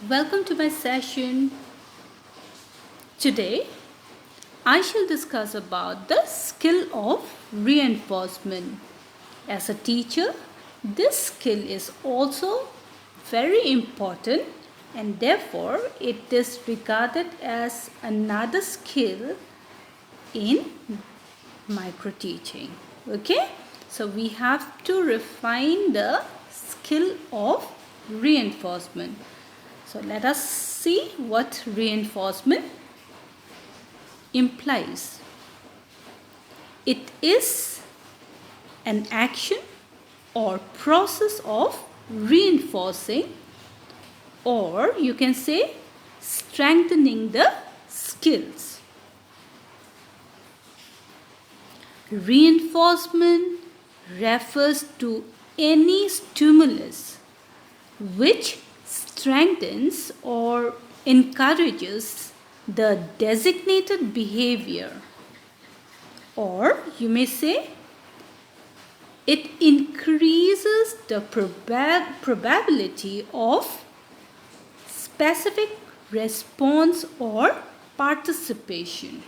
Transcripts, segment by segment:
Welcome to my session. Today, I shall discuss about the skill of reinforcement. As a teacher, this skill is also very important and therefore it is regarded as another skill in micro teaching. Okay, so we have to refine the skill of reinforcement. So let us see what reinforcement implies. It is an action or process of reinforcing, or you can say strengthening the skills. Reinforcement refers to any stimulus which strengthens or encourages the designated behavior, or you may say it increases the probability of specific response or participation.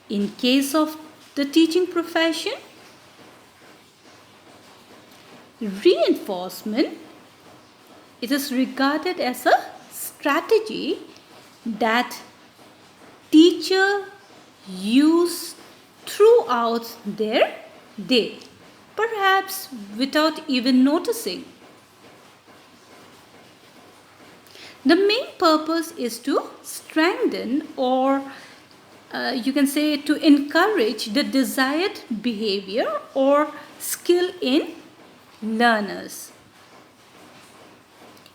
In case of the teaching profession, reinforcement, it is regarded as a strategy that teacher use throughout their day, perhaps without even noticing. The main purpose is to strengthen, or you can say to encourage the desired behavior or skill in learners.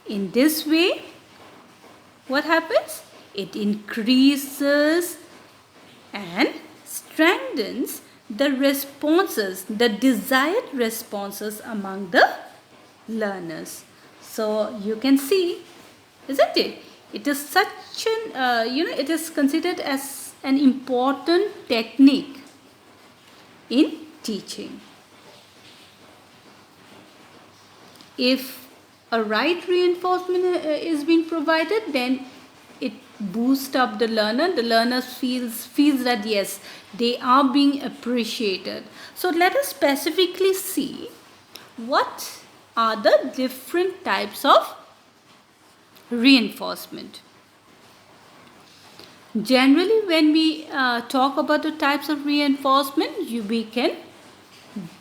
In this way, what happens? It increases and strengthens the responses, the desired responses among the learners. So you can see, isn't it? It is such an, it is considered as an important technique in teaching. If a right reinforcement is being provided, then it boosts up the learner. The learner feels that yes, they are being appreciated. So let us specifically see what are the different types of reinforcement. Generally, when we talk about the types of reinforcement, we can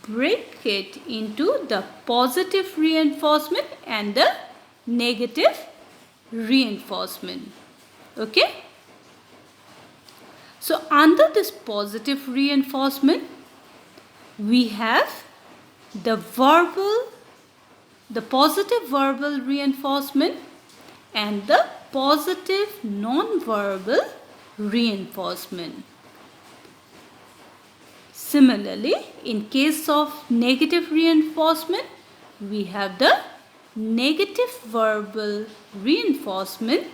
break it into the positive reinforcement and the negative reinforcement. Okay? So under this positive reinforcement, we have the positive verbal reinforcement and the positive non-verbal reinforcement. Similarly, in case of negative reinforcement, we have the negative verbal reinforcement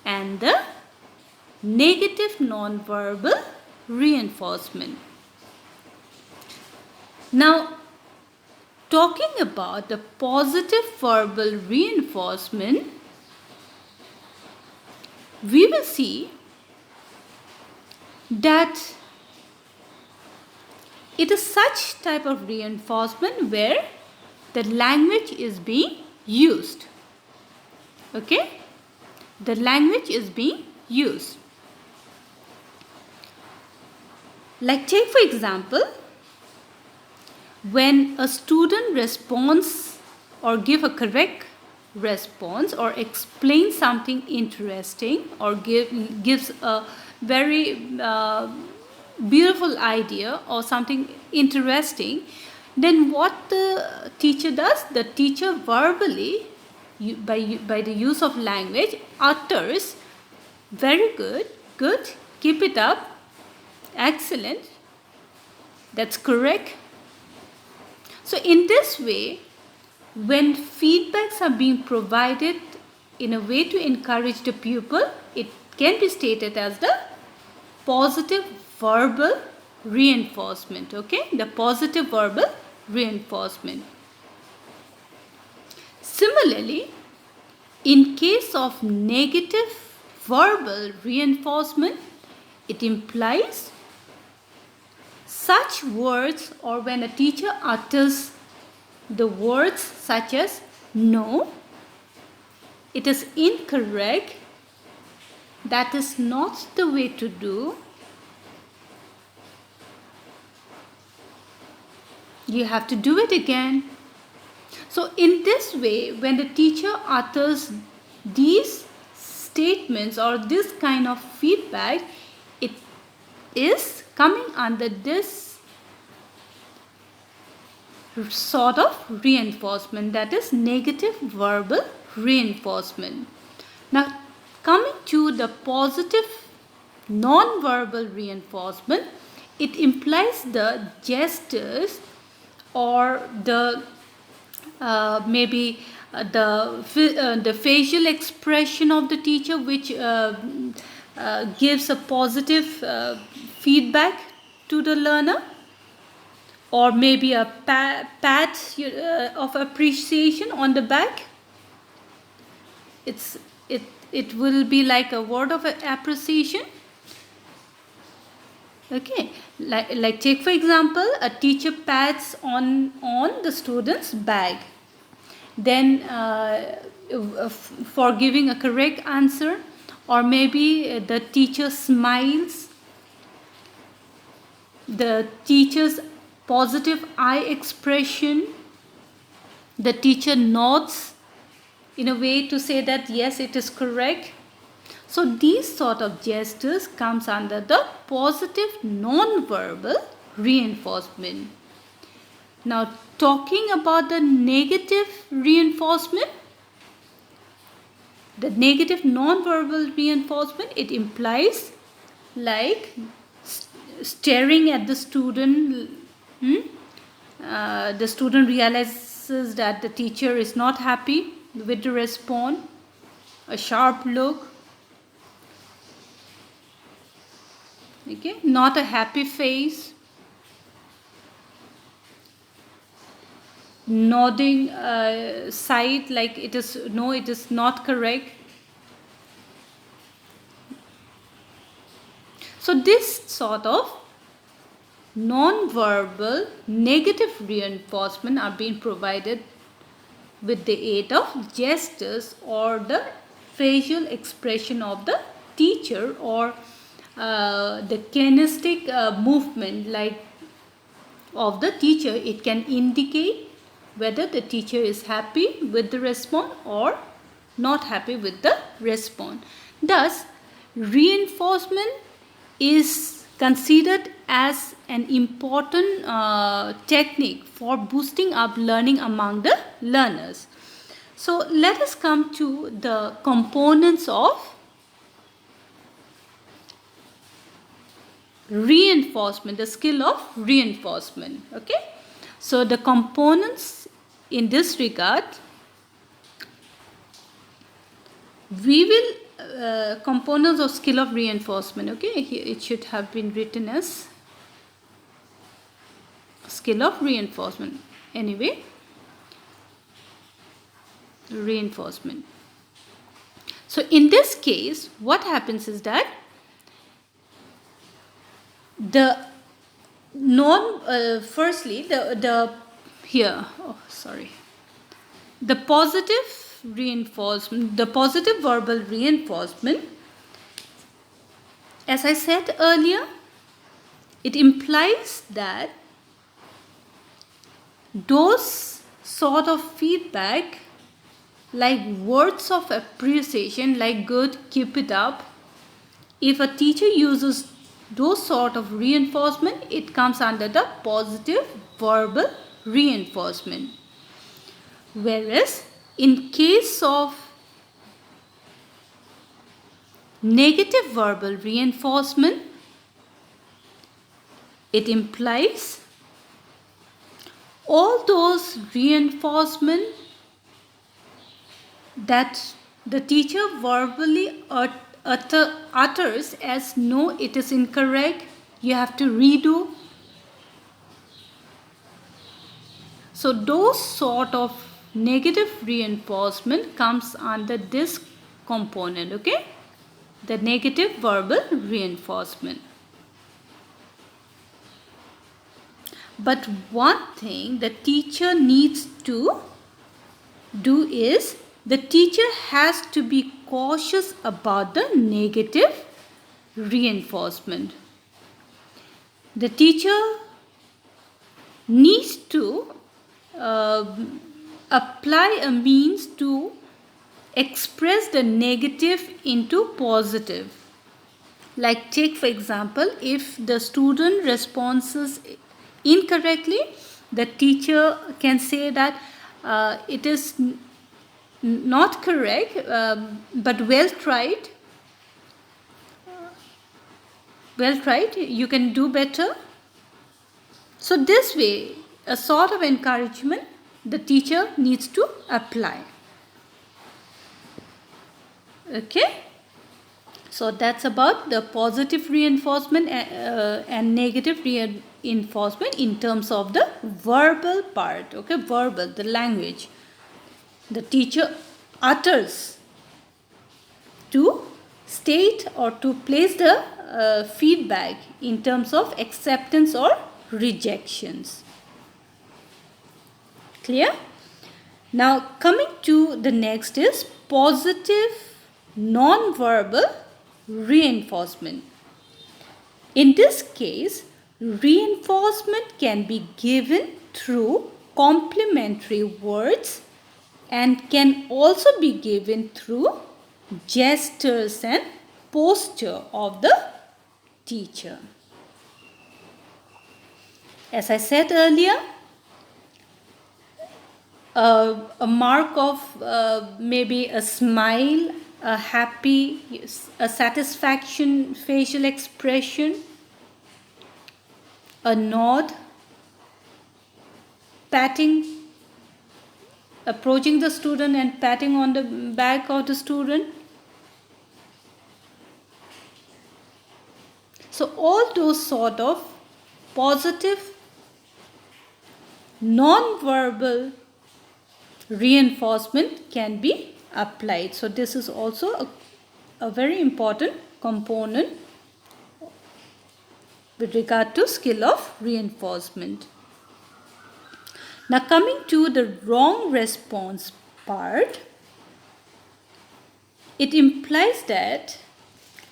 and the negative non-verbal reinforcement. Now, talking about the positive verbal reinforcement, we will see that it is such type of reinforcement where the language is being used. Okay? The language is being used. Like take for example, when a student responds or give a correct response or explains something interesting or gives a very beautiful idea or something interesting, then what the teacher does, the teacher verbally by the use of language utters, very good, keep it up, excellent, that's correct. So in this way, when feedbacks are being provided in a way to encourage the pupil, it can be stated as the positive verbal reinforcement. Okay, the positive verbal reinforcement. Similarly, in case of negative verbal reinforcement, it implies such words, or when a teacher utters the words such as no, it is incorrect, that is not the way to do, you have to do it again. So in this way, when the teacher utters these statements or this kind of feedback, it is coming under this sort of reinforcement, that is negative verbal reinforcement. Now coming to the positive non-verbal reinforcement, it implies the gestures or the the facial expression of the teacher, which gives a positive feedback to the learner, or maybe a pat of appreciation on the back. It will be like a word of appreciation. Okay, like take for example, a teacher pats on the student's bag, then for giving a correct answer, or maybe the teacher smiles, the teacher's positive eye expression, the teacher nods in a way to say that yes, it is correct. So these sort of gestures comes under the positive non-verbal reinforcement. Now talking about the negative reinforcement, the negative non-verbal reinforcement, it implies like staring at the student. The student realizes that the teacher is not happy with the response, a sharp look, okay, not a happy face, nodding side like it is no, it is not correct. So this sort of non-verbal negative reinforcement are being provided with the aid of gestures or the facial expression of the teacher, or the kinesthetic movement like of the teacher. It can indicate whether the teacher is happy with the response or not happy with the response. Thus, reinforcement is considered as an important technique for boosting up learning among the learners. So let us come to the components of reinforcement, the skill of reinforcement. Okay, so the components in this regard, we will components of skill of reinforcement. Okay, here it should have been written as skill of reinforcement. Anyway, reinforcement. So in this case, what happens is that the firstly the positive reinforcement, the positive verbal reinforcement, as I said earlier, it implies that those sort of feedback like words of appreciation like good, keep it up, if a teacher uses those sort of reinforcement, it comes under the positive verbal reinforcement. Whereas in case of negative verbal reinforcement, it implies all those reinforcement that the teacher verbally utters as no, it is incorrect, you have to redo. So those sort of negative reinforcement comes under this component, okay? The negative verbal reinforcement. But one thing the teacher needs to do is the teacher has to be cautious about the negative reinforcement. The teacher needs to apply a means to express the negative into positive. Like, take for example, if the student responds incorrectly, the teacher can say that it is not correct, but well tried. Well tried, you can do better. So this way, a sort of encouragement the teacher needs to apply. Okay? So that's about the positive reinforcement and negative reinforcement in terms of the verbal part. Okay, verbal, the language. The teacher utters to state or to place the feedback in terms of acceptance or rejections. Clear? Now coming to the next is positive non-verbal reinforcement. In this case, reinforcement can be given through complimentary words and can also be given through gestures and posture of the teacher. As I said earlier, a mark of maybe a smile, a happy, a satisfaction facial expression, a nod, patting, approaching the student and patting on the back of the student. So all those sort of positive non-verbal reinforcement can be applied. So this is also a very important component with regard to skill of reinforcement. Now coming to the wrong response part, it implies that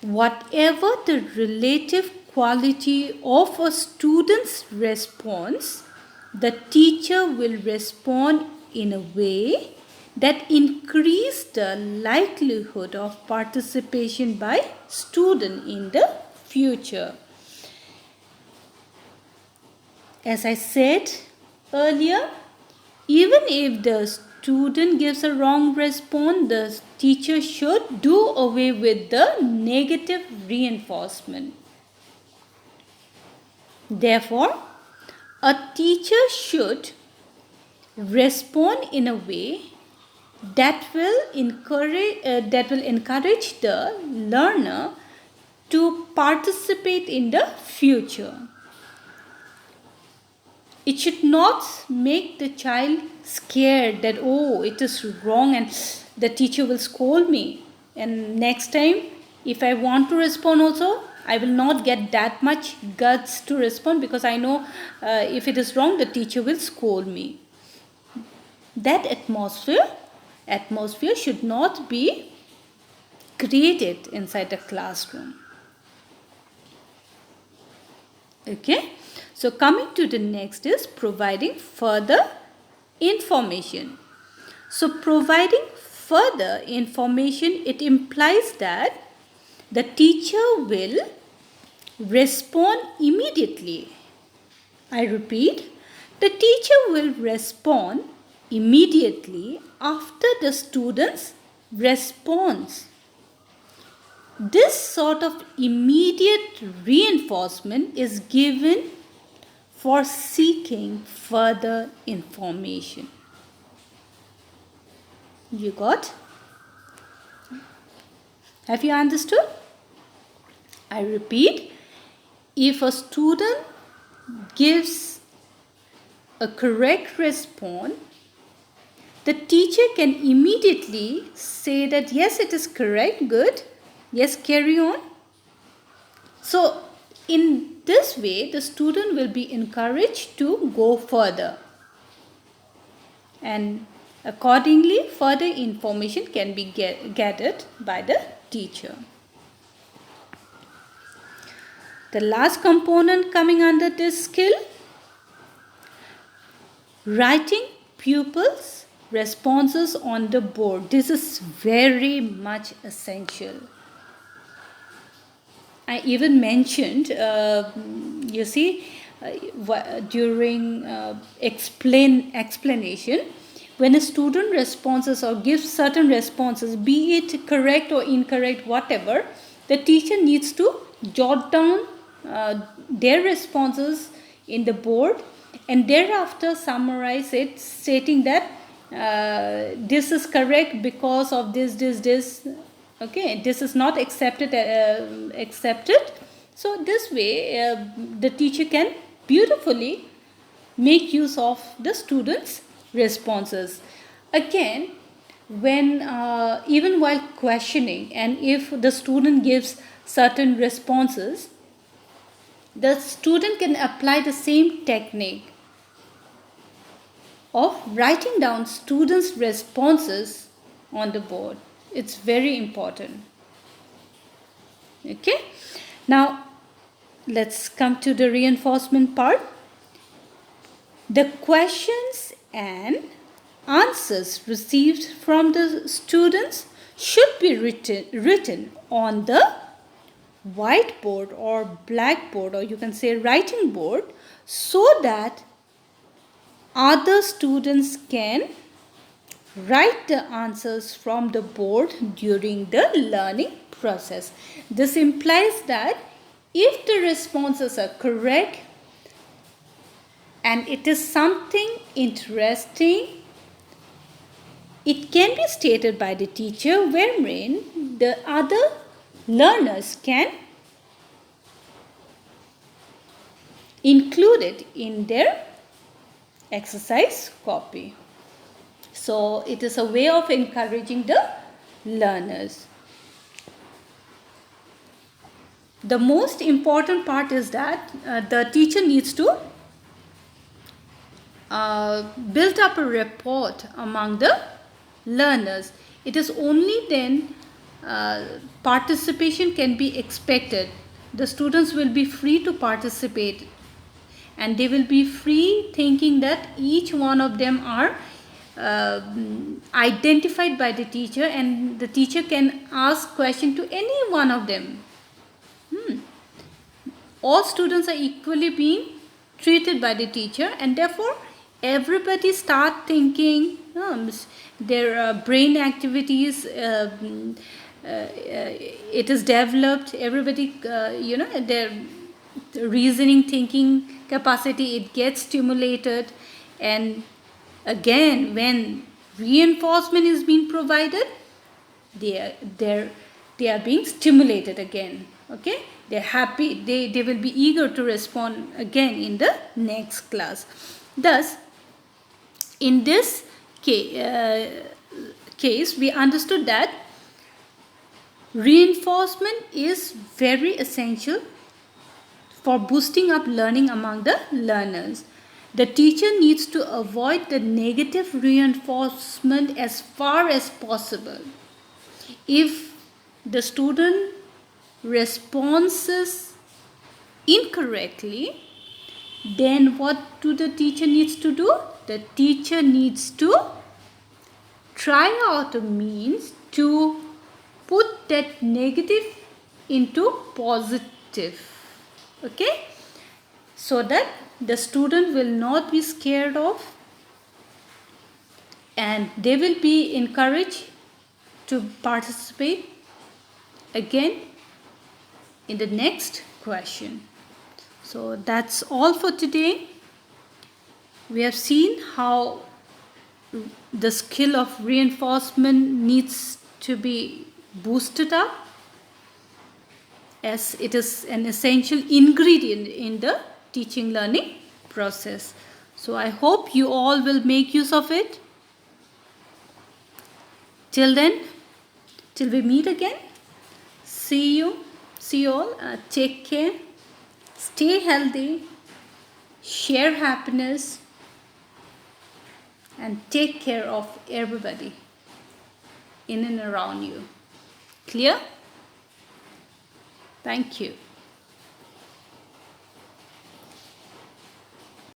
whatever the relative quality of a student's response, the teacher will respond in a way that increase the likelihood of participation by student in the future. As I said earlier, even if the student gives a wrong response, the teacher should do away with the negative reinforcement. Therefore, a teacher should respond in a way that will encourage the learner to participate in the future. It should not make the child scared that, oh, it is wrong and the teacher will scold me, and next time if I want to respond also, I will not get that much guts to respond because I know if it is wrong, the teacher will scold me. That atmosphere should not be created inside the classroom. Okay, so coming to the next is providing further information. So providing further information, it implies that the teacher will respond immediately. I repeat, the teacher will respond immediately after the student's response. This sort of immediate reinforcement is given for seeking further information. You got? Have you understood? I repeat, if a student gives a correct response, the teacher can immediately say that yes, it is correct, good, yes, carry on. So in this way, the student will be encouraged to go further, and accordingly further information can be gathered by the teacher. The last component coming under this skill, writing pupils' responses on the board. This is very much essential. I even mentioned, during explanation, when a student responses or gives certain responses, be it correct or incorrect, whatever, the teacher needs to jot down their responses in the board and thereafter summarize it, stating that this is correct because of this. Okay, this is not accepted. So this way, the teacher can beautifully make use of the students' responses. Again, when even while questioning, and if the student gives certain responses, the student can apply the same technique of writing down students' responses on the board. It's very important. Okay, now let's come to the reinforcement part. The questions and answers received from the students should be written on the whiteboard or blackboard, or you can say writing board, so that other students can write the answers from the board during the learning process. This implies that if the responses are correct and it is something interesting, it can be stated by the teacher, wherein the other learners can include it in their exercise copy. So it is a way of encouraging the learners. The most important part is that the teacher needs to build up a rapport among the learners. It is only then participation can be expected. The students will be free to participate, and they will be free thinking that each one of them are identified by the teacher, and the teacher can ask question to any one of them. All students are equally being treated by the teacher, and therefore everybody start thinking their brain activities it is developed. Everybody their reasoning thinking capacity, it gets stimulated, and again when reinforcement is being provided, they are being stimulated again. Okay, they're happy, they will be eager to respond again in the next class. Thus, in this case, we understood that reinforcement is very essential for boosting up learning among the learners. The teacher needs to avoid the negative reinforcement as far as possible. If the student responds incorrectly, then what do the teacher needs to do? The teacher needs to try out a means to put that negative into positive. Okay, so that the student will not be scared of, and they will be encouraged to participate again in the next question. So that's all for today. We have seen how the skill of reinforcement needs to be boosted up, as it is an essential ingredient in the teaching learning process. So I hope you all will make use of it. Till then, till we meet again, see you all. Take care, stay healthy, share happiness, and take care of everybody in and around you. Clear? Thank you.